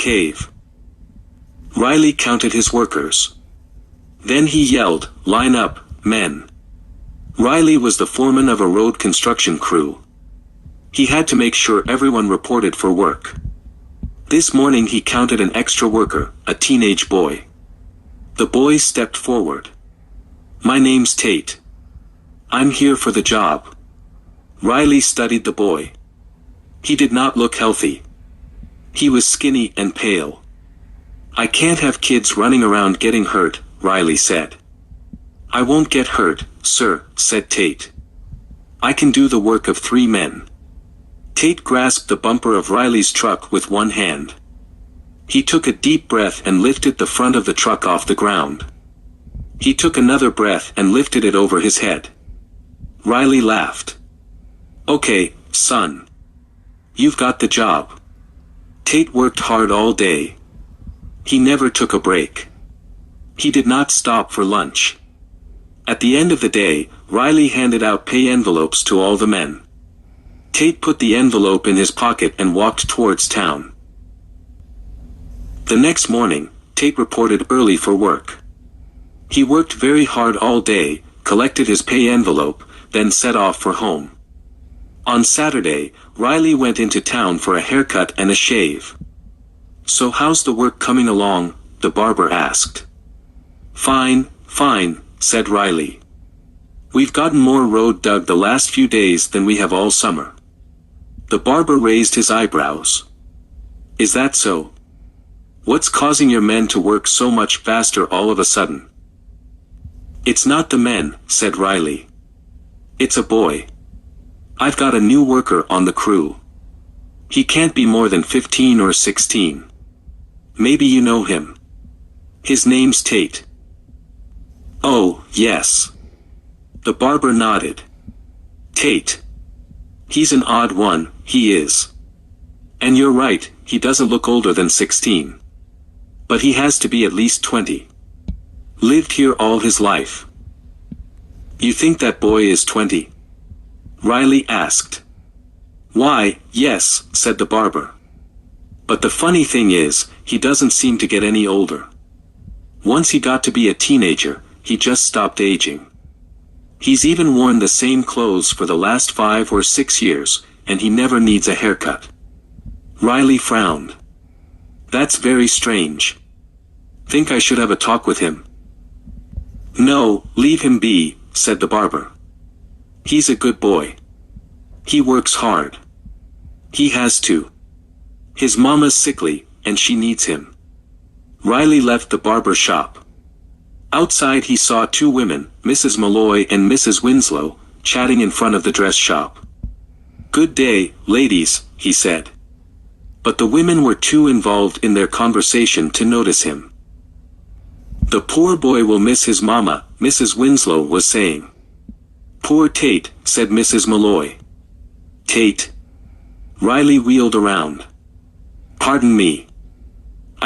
cave. Riley counted his workers. Then he yelled, "Line up, men." Riley was the foreman of a road construction crew. He had to make sure everyone reported for work. This morning he counted an extra worker, a teenage boy. The boy stepped forward. "My name's Tate. I'm here for the job." Riley studied the boy. He did not look healthy. He was skinny and pale. "I can't have kids running around getting hurt," Riley said. "I won't get hurt, sir," said Tate. "I can do the work of 3 men. Tate grasped the bumper of Riley's truck with one hand. He took a deep breath and lifted the front of the truck off the ground. He took another breath and lifted it over his head. Riley laughed. "Okay, son. You've got the job." Tate worked hard all day. He never took a break. He did not stop for lunch. At the end of the day, Riley handed out pay envelopes to all the men. Tate put the envelope in his pocket and walked towards town. The next morning, Tate reported early for work. He worked very hard all day, collected his pay envelope, then set off for home. On Saturday, Riley went into town for a haircut and a shave. "So how's the work coming along?" the barber asked. Fine, said Riley. "We've gotten more road dug the last few days than we have all summer." The barber raised his eyebrows. "Is that so? What's causing your men to work so much faster all of a sudden?" "It's not the men," said Riley. "It's a boy. I've got a new worker on the crew. He can't be more than 15 or 16. Maybe you know him. His name's Tate." "Oh, yes." The barber nodded. "Tate. He's an odd one, he is. And you're right, he doesn't look older than 16. But he has to be at least 20. Lived here all his life." "You think that boy is 20? Riley asked. "Why, yes," said the barber. "But the funny thing is, he doesn't seem to get any older. Once he got to be a teenager, he just stopped aging. He's even worn the same clothes for the last 5 or 6 years, and he never needs a haircut." Riley frowned. "That's very strange. Think I should have a talk with him?" "No, leave him be," said the barber. "He's a good boy. He works hard. He has to. His mama's sickly, and she needs him." Riley left the barber shop. Outside he saw 2 women, Mrs. Malloy and Mrs. Winslow, chatting in front of the dress shop. "Good day, ladies," he said. But the women were too involved in their conversation to notice him. "The poor boy will miss his mama," Mrs. Winslow was saying. "Poor Tate," said Mrs. Malloy. "Tate?" Riley wheeled around. "Pardon me.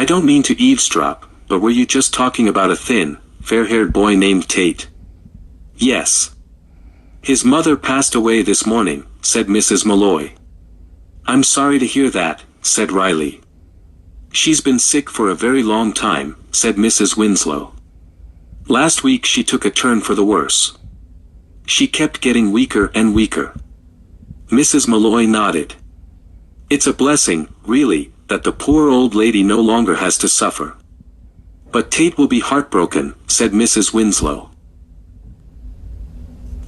I don't mean to eavesdrop, but were you just talking about a thin, fair-haired boy named Tate?" "Yes. His mother passed away this morning," said Mrs. Malloy. "I'm sorry to hear that," said Riley. "She's been sick for a very long time," said Mrs. Winslow. "Last week she took a turn for the worse. She kept getting weaker and weaker." Mrs. Malloy nodded. "It's a blessing, really, that the poor old lady no longer has to suffer." "But Tate will be heartbroken," said Mrs. Winslow.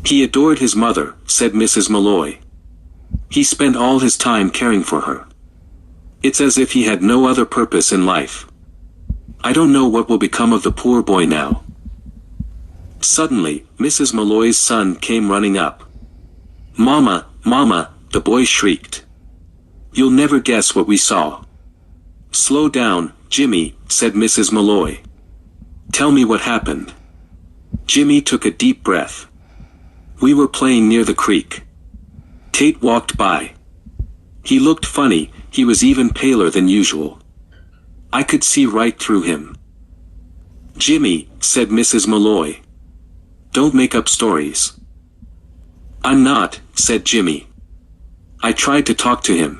"He adored his mother," said Mrs. Malloy. "He spent all his time caring for her. It's as if he had no other purpose in life. I don't know what will become of the poor boy now." Suddenly, Mrs. Malloy's son came running up. "Mama, Mama," the boy shrieked. "You'll never guess what we saw." "Slow down, Jimmy," said Mrs. Malloy. "Tell me what happened." Jimmy took a deep breath. "We were playing near the creek. Tate walked by. He looked funny, he was even paler than usual. I could see right through him." "Jimmy," said Mrs. Malloy. "Don't make up stories." "I'm not," said Jimmy. "I tried to talk to him.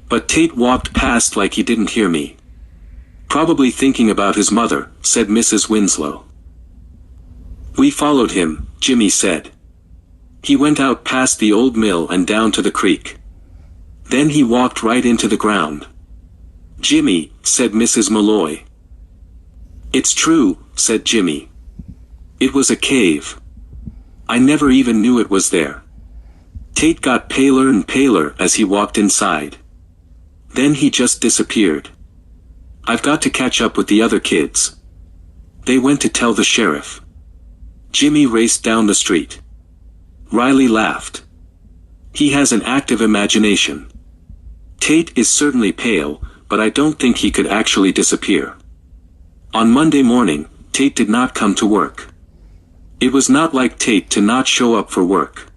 But Tate walked past like he didn't hear me. Probably thinking about his mother, said Mrs. Winslow. We followed him, Jimmy said. He went out past the old mill and down to the creek. Then he walked right into the ground. Jimmy, said Mrs. Malloy. It's true, said Jimmy. It was a cave. I never even knew it was there. Tate got paler and paler as he walked inside. Then he just disappeared. I've got to catch up with the other kids. They went to tell the sheriff. Jimmy raced down the street. Riley laughed. He has an active imagination. Tate is certainly pale, but I don't think he could actually disappear. On Monday morning, Tate did not come to work. It was not like Tate to not show up for work.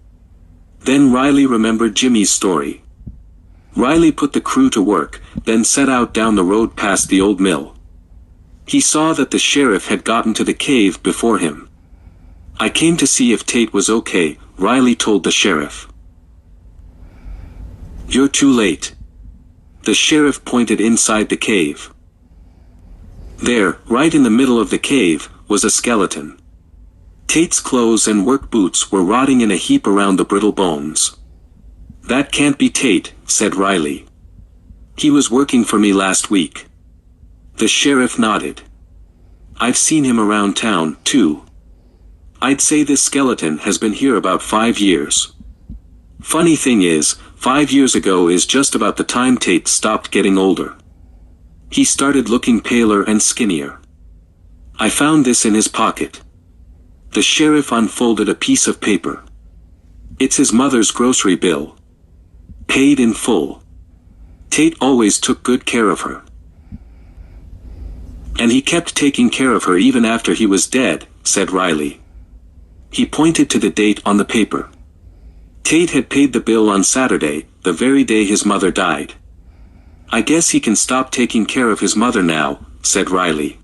Then Riley remembered Jimmy's story. Riley put the crew to work, then set out down the road past the old mill. He saw that the sheriff had gotten to the cave before him. I came to see if Tate was okay, Riley told the sheriff. You're too late. The sheriff pointed inside the cave. There, right in the middle of the cave, was a skeleton. Tate's clothes and work boots were rotting in a heap around the brittle bones. That can't be Tate, said Riley. He was working for me last week. The sheriff nodded. I've seen him around town, too. I'd say this skeleton has been here about 5 years. Funny thing is, 5 years ago is just about the time Tate stopped getting older. He started looking paler and skinnier. I found this in his pocket. The sheriff unfolded a piece of paper. It's his mother's grocery bill. Paid in full. Tate always took good care of her. And he kept taking care of her even after he was dead, said Riley. He pointed to the date on the paper. Tate had paid the bill on Saturday, the very day his mother died. I guess he can stop taking care of his mother now, said Riley.